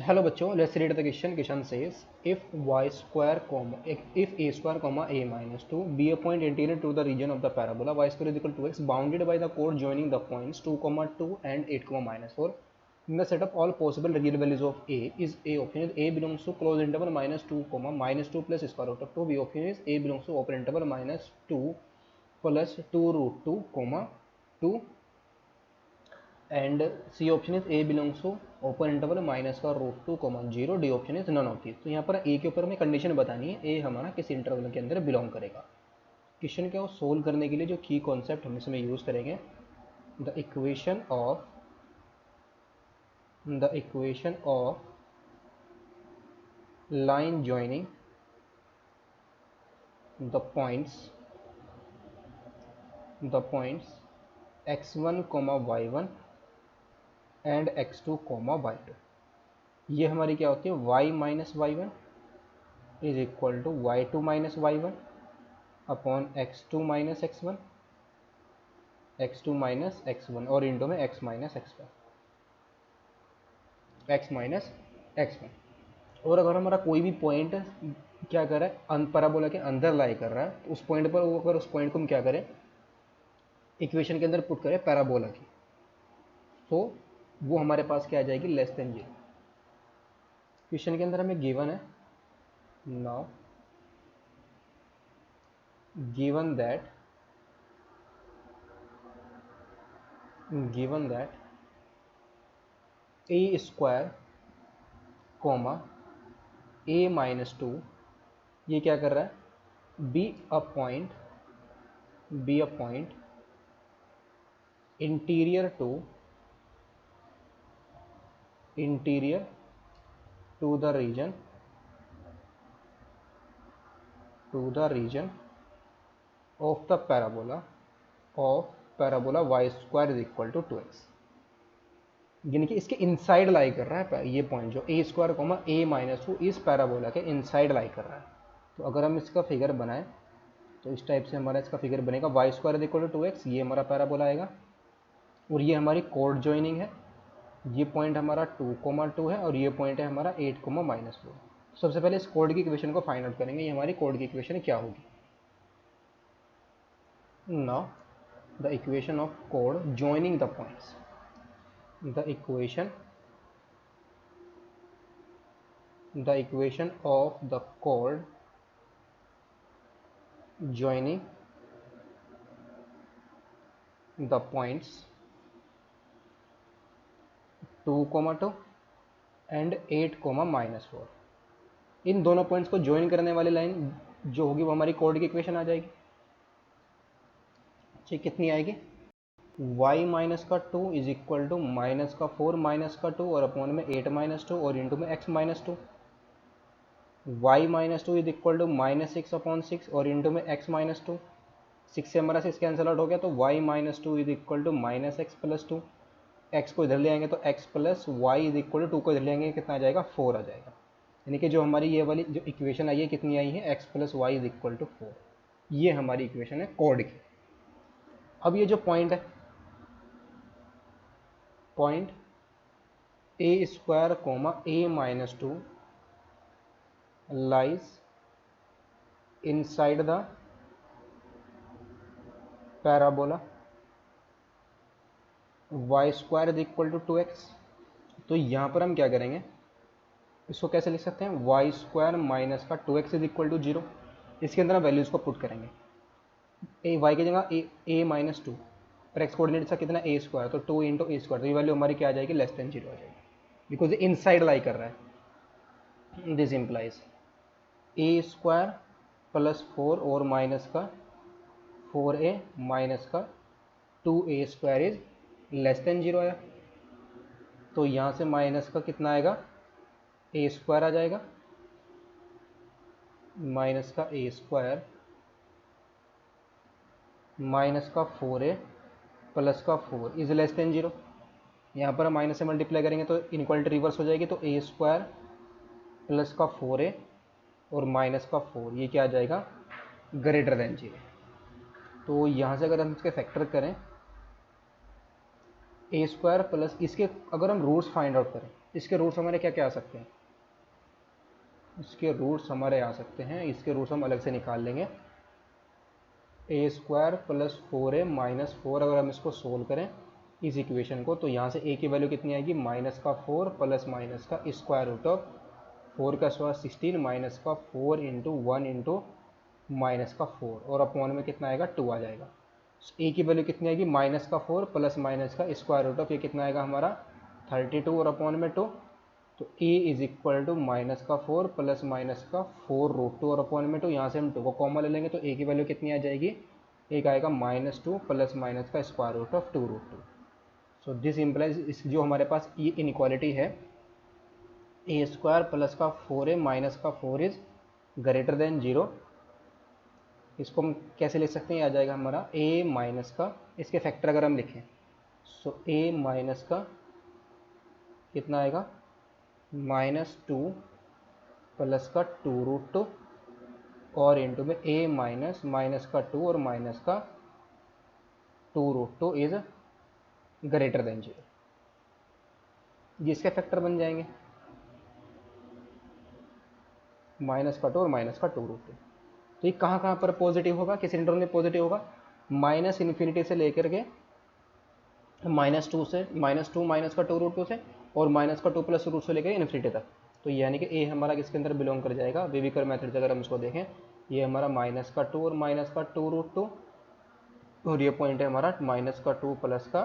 Hello बच्चों, let's read the question. Question says if y square comma if a square comma a minus 2 be a point interior to the region of the parabola y square is equal to x bounded by the chord joining the points 2 comma 2 and 8 comma minus 4. In the set of all possible real values of a is a option is a belongs to closed interval minus 2 comma minus 2 plus square root of 2. B option is a belongs to open interval minus 2 plus 2 root 2 comma 2 and C option is A belongs to open interval minus का root 2 common 0. D option is none of this. तो यहाँ पर ए के ऊपर हमें condition बतानी है ए हमारा किस इंटरवल के अंदर बिलोंग करेगा. क्वेश्चन को सोल्व करने के लिए जो की कॉन्सेप्ट हम इसमें यूज करेंगे, the equation of line joining the points x1 y1 and x2 y2. ये हमारी क्या होती है y minus y1 is equal to y2 minus y1 upon x2 minus x1 और इंटू में x माइनस x1. और अगर हमारा कोई भी पॉइंट क्या कर रहा है पैराबोला के अंदर लाई कर रहा है, तो उस पॉइंट पर अगर उस पॉइंट को हम क्या करें इक्वेशन के अंदर पुट करें पैराबोला की, तो वो हमारे पास क्या आ जाएगी लेस देन 0. क्वेश्चन के अंदर हमें गिवन है now given that a square comma a minus 2 ये क्या कर रहा है b a point interior to the region of the parabola y square is equal to 2x. यानी कि इसके इनसाइड लाई कर रहा है ये पॉइंट जो ए स्क्वायर कॉमा ए माइनस 2 इस पैराबोला के इनसाइड लाई कर रहा है. तो अगर हम इसका फिगर बनाएं तो इस टाइप से हमारा इसका फिगर बनेगा y square is equal to 2x. ये हमारा पैराबोला आएगा और ये हमारी कोड ज्वाइनिंग है. ये पॉइंट हमारा 2,2 है और ये पॉइंट है हमारा 8, माइनस 4. सबसे पहले इस कोड की इक्वेशन को फाइंड आउट करेंगे. ये हमारी कोड की इक्वेशन क्या होगी. Now the equation of code joining the points, the equation of the code joining the points 2,2 and 8, minus 4. इन दोनों पॉइंट्स को ज्वाइन करने वाली लाइन जो होगी वो हमारी कोड की इक्वेशन आ जाएगी. ठीक, कितनी आएगी y माइनस का 2 इज इक्वल टू माइनस का 4 माइनस का 2 और अपॉन में 8 माइनस 2 और इंटू में x minus 2. y minus 2 is equal to minus 6 upon 6 और इंटू में x माइनस 2. 6 से हमारा 6 कैंसिल आउट हो गया तो y minus 2 is equal to minus x plus 2. x को इधर ले आएंगे तो x plus y is equal to 2 को इधर ले आएंगे कितना आ जाएगा 4 आ जाएगा. यानी कि जो हमारी ये वाली जो इक्वेशन आई है कितनी आई है x plus y is equal to 4. ये हमारी इक्वेशन है कोड की. अब ये जो पॉइंट है point a square comma a minus 2 lies inside the parabola y square is equal to 2x. तो यहाँ पर हम क्या करेंगे इसको कैसे लिख सकते हैं y स्क्वायर माइनस का 2x इज इक्वल टू 0. इसके अंदर हम वैल्यूज़ को पुट करेंगे. y की जगह a माइनस 2 पर x कोऑर्डिनेट इसका कितना a स्क्वायर तो 2 इंटू ए स्क्वायर. तो ये वैल्यू हमारी क्या आ जाएगी लेस देन 0 आ जाएगी बिकॉज ये इनसाइड लाई कर रहा है. This implies a square plus 4 और माइनस का 4a माइनस का 2a square is less than 0 आया. तो यहाँ से माइनस का कितना आएगा a स्क्वायर आ जाएगा माइनस का a स्क्वायर माइनस का 4a प्लस का 4 इज लेस देन 0. यहाँ पर हम माइनस से मल्टीप्लाई करेंगे तो इनक्वालिटी रिवर्स हो जाएगी. तो a स्क्वायर प्लस का 4a और माइनस का 4 ये क्या आ जाएगा ग्रेटर देन 0. तो यहाँ से अगर हम इसके फैक्टर करें ए स्क्वायर प्लस इसके अगर हम रूट्स फाइंड आउट करें इसके रूट्स हमारे क्या क्या आ सकते हैं, इसके रूट्स हमारे आ सकते हैं, इसके रूट्स हम अलग से निकाल लेंगे। ए स्क्वायर प्लस 4a माइनस 4, अगर हम इसको सोल्व करें इस इक्वेशन को, तो यहाँ से a की वैल्यू कितनी आएगी, माइनस का 4 प्लस माइनस का स्क्वायर रूट ऑफ 4 का स्क्वायर 16 माइनस का 4 इंटू 1 इंटू माइनस का 4, और अपॉन में कितना आएगा 2 आ जाएगा। a की वैल्यू कितनी आएगी, माइनस का 4 प्लस माइनस का स्क्वायर रूट ऑफ ये कितना आएगा हमारा 32 और अपॉन में 2, तो a is equal to minus का 4 प्लस माइनस का 4 रूट 2 और अपॉन में 2, यहाँ से हम 2 को कॉमन ले लेंगे तो a की वैल्यू कितनी आ जाएगी, एक आएगा -2 प्लस माइनस का square root of 2 root 2। So this implies इस जो हमारे पास ये इनइक्वालिटी है ए स्क्वायर प्लस का 4a माइनस का 4 इज ग्रेटर देन 0, इसको हम कैसे लिख सकते हैं, आ जाएगा हमारा a माइनस का, इसके फैक्टर अगर हम लिखें सो a माइनस का कितना आएगा -2 प्लस का 2 रूट 2 और इंटू में a माइनस माइनस का 2 और माइनस का 2 रूट 2 इज ग्रेटर देन 0, जिसके फैक्टर बन जाएंगे माइनस का 2 और माइनस का 2 रूट 2। तो ये कहाँ कहाँ पर पॉजिटिव होगा, किस इंटरवल में पॉजिटिव होगा, माइनस इन्फिनिटी से लेकर के -2 से -2 माइनस का 2 रूट 2 से और माइनस का 2 प्लस रूट से लेकर इन्फिनिटी तक। तो यानी कि ए हमारा किसके अंदर बिलोंग कर जाएगा, बेबीकर मेथड से अगर हम इसको देखें, ये हमारा माइनस का 2 और माइनस का 2 रूट 2, और ये पॉइंट है हमारा माइनस का 2 प्लस का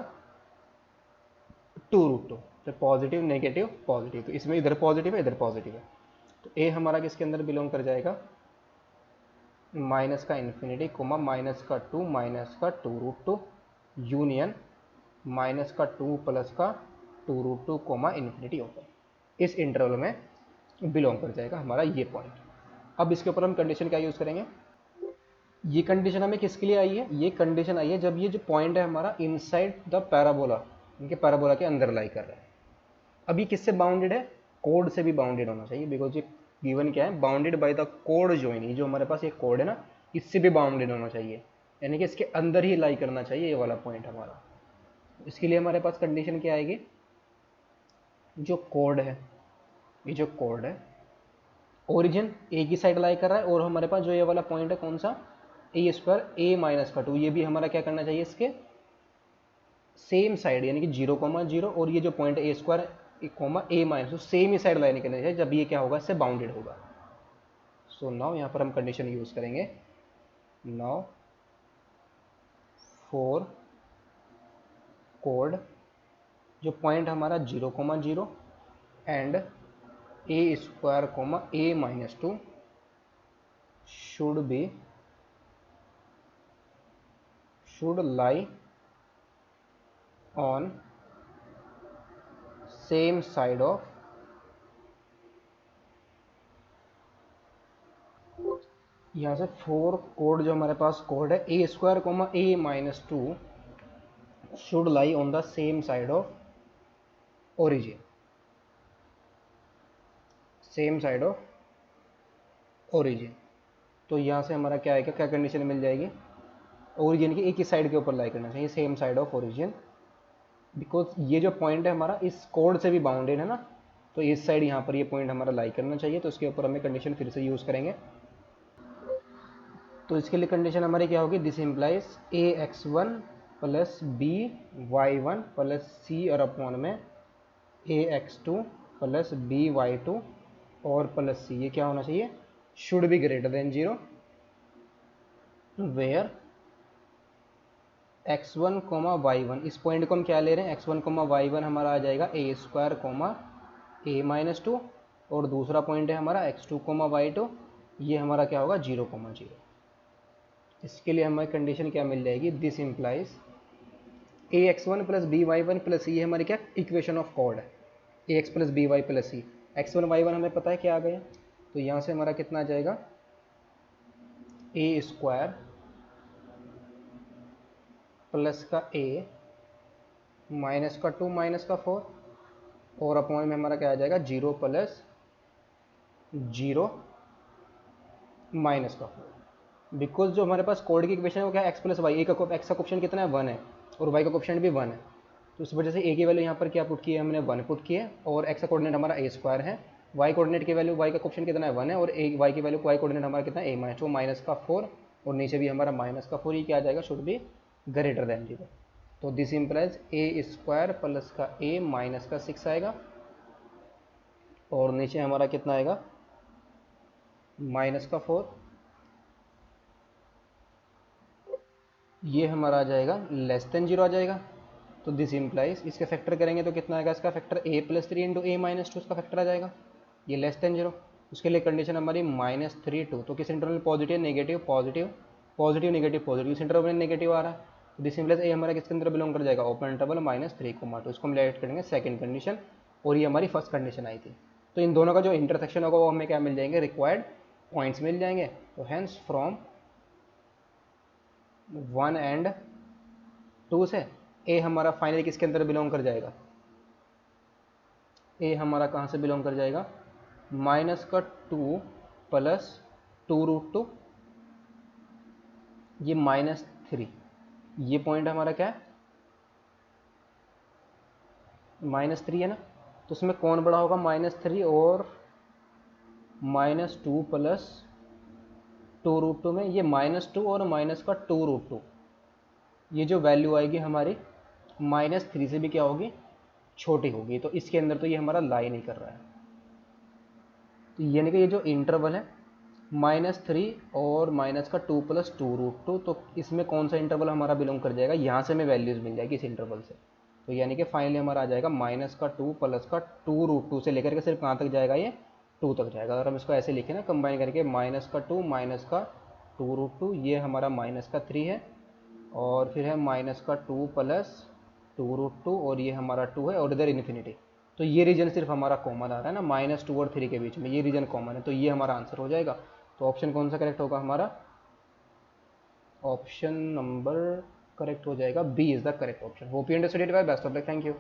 2 रूट 2, तो पॉजिटिव नेगेटिव पॉजिटिव, तो इसमें इधर पॉजिटिव है इधर पॉजिटिव है, तो ए हमारा किसके अंदर बिलोंग कर जाएगा, माइनस का इन्फिनिटी कोमा माइनस का 2 माइनस का 2 रूट 2 यूनियन माइनस का 2 प्लस का 2 रूट 2 कोमा इन्फिनिटी होता है, इस इंटरवल में बिलोंग कर जाएगा हमारा ये पॉइंट। अब इसके ऊपर हम कंडीशन क्या यूज़ करेंगे, ये कंडीशन हमें किसके लिए आई है, ये कंडीशन आई है जब ये जो पॉइंट है हमारा इनसाइड द पैराबोला, इनके पैराबोला के अंदर लाई कर रहा है। अब ये किससे बाउंडेड है, कोड से भी बाउंडेड होना चाहिए, बिकॉज ये गिवन क्या है, bounded by the code join, ये जो हमारे पास ये कोड है ना, इससे भी बाउंडेड होना चाहिए, यानी कि इसके अंदर ही लाई करना चाहिए ये वाला पॉइंट हमारा। इसके लिए हमारे पास कंडीशन क्या आएगी, जो कोड है, ये जो कोड है ओरिजिन ए की साइड लाई कर रहा है, और हमारे पास जो ये वाला पॉइंट है कौन सा, ए स्क्वायर ए माइनस का 2, ये भी हमारा क्या करना चाहिए, इसके सेम साइड, यानी कि 0,0, और ये जो पॉइंट है A square comma A minus, तो सेम ही साइड लाइन करना चाहिए जब ये क्या होगा, इससे बाउंडेड होगा। सो नाउ यहाँ पर हम कंडीशन यूज करेंगे, नाउ फॉर कोड, जो पॉइंट हमारा 0,0 and a square comma A minus 2 should lie on same side of यहाँ से 4 कोड जो हमारे पास कोड है, A square comma A minus 2 should lie on the same side of origin, same side of origin. तो यहाँ से हमारा क्या आएगा, क्या कंडीशन मिल जाएगी, ओरिजिन की एक ही साइड के ऊपर लाई करना चाहिए, same side of origin, because ये जो पॉइंट है हमारा इस कोड से भी बाउंडेड है ना, तो इस साइड यहाँ पर ये पॉइंट हमारा लाई करना चाहिए, तो उसके ऊपर हमें कंडीशन फिर से यूज़ करेंगे। तो इसके लिए कंडीशन हमारी क्या होगी, this implies ax1 plus by1 plus C और अपॉन में ax2 प्लस by2 और प्लस सी, ये क्या होना चाहिए, should be greater than 0 where x1 comma y1, इस पॉइंट को हम क्या ले रहे हैं, x1 कोमा y1 हमारा आ जाएगा ए स्क्वायर कोमा ए माइनस 2, और दूसरा पॉइंट है हमारा x2 कोमा y2, ये हमारा क्या होगा 0,0। इसके लिए हमारी कंडीशन क्या मिल जाएगी, this implies ax1 plus by1 plus C, ये हमारी क्या इक्वेशन ऑफ कॉर्ड है, ax plus by plus C, x1 y1 हमें पता है क्या आ गया, तो यहाँ से हमारा कितना आ जाएगा, ए स्क्वायर प्लस का a माइनस का 2 माइनस का 4 और अपॉन में हमारा क्या आ जाएगा 0 प्लस 0 माइनस का 4, बिकॉज जो हमारे पास कोड की इक्वेशन है वो क्या है, एक्स प्लस वाई, एक्स का कोफिशिएंट कितना है 1 है और वाई का कोफिशिएंट भी 1 है, तो इस वजह से ए की वैल्यू यहाँ पर क्या पुट की है हमने 1 पुट की है, और एक्स का कोऑर्डिनेट हमारा ए स्क्वायर है, वाई कोऑर्डिनेट की वैल्यू वाई का कोएफिशिएंट कितना है 1 है, और ए वाई की वैल्यू वाई कोऑर्डिनेट हमारा कितना है ए माइनस, वो माइनस का 4 और नीचे भी हमारा माइनस का 4, ये क्या आ जाएगा शुड बी ग्रेटर देन 0। तो this implies A square plus का ए माइनस का 6 आएगा, और नीचे हमारा कितना आएगा माइनस का 4, ये हमारा आ जाएगा लेस देन 0 आ जाएगा। तो दिस इंप्लाइज इसके फैक्टर करेंगे तो कितना आएगा, इसका factor a plus 3 into A minus 2 इसका फैक्टर आ जाएगा, ये लेस देन 0। उसके लिए कंडीशन हमारी -3 2, तो किस interval positive negative positive positive negative positive, इस इंटरवल में नेगेटिव आ रहा है, तो दिस इंप्लाइज ए हमारा किसके अंदर बिलोंग कर जाएगा, ओपन इंटरवल -3 2, इसको हम लेट करेंगे सेकंड कंडीशन, और ये हमारी फर्स्ट कंडीशन आई थी। तो इन दोनों का जो इंटरसेक्शन होगा वो हमें क्या मिल जाएंगे, रिक्वायर्ड पॉइंट्स मिल जाएंगे। तो हैंस फ्रॉम 1 एंड 2 से ए हमारा फाइनली किसके अंदर बिलोंग कर जाएगा, ए हमारा कहाँ से बिलोंग कर जाएगा, माइनस का 2 प्लस 2√2, ये -3, ये पॉइंट हमारा क्या है -3 है ना, तो उसमें कौन बड़ा होगा -3 और -2 प्लस 2√2 में, ये -2 और माइनस का 2√2, ये जो वैल्यू आएगी हमारी -3 से भी क्या होगी छोटी होगी, तो इसके अंदर तो ये हमारा लाई नहीं कर रहा है। तो यानी कि ये जो इंटरवल है -3 और माइनस का 2 प्लस 2√2, तो इसमें कौन सा इंटरवल हमारा बिलोंग कर जाएगा, यहाँ से हमें वैल्यूज़ मिल जाएगी इस इंटरवल से। तो यानी कि फाइनली हमारा आ जाएगा -2 प्लस का 2√2 से लेकर के सिर्फ कहाँ तक जाएगा, ये 2 तक जाएगा। अगर हम इसको ऐसे लिखें ना कंबाइन करके, -2 माइनस का 2√2, ये हमारा -3 है, और फिर है -2 प्लस 2√2, और ये हमारा 2 है, और इधर इन्फिनिटी। तो ये रीजन सिर्फ हमारा कॉमन आ रहा है ना, -2 और 3 के बीच में, ये रीजन कॉमन है, तो ये हमारा आंसर हो जाएगा। तो ऑप्शन कौन सा करेक्ट होगा हमारा, ऑप्शन नंबर करेक्ट हो जाएगा b is the correct option. Hope you understood it, bye best of luck, thank you.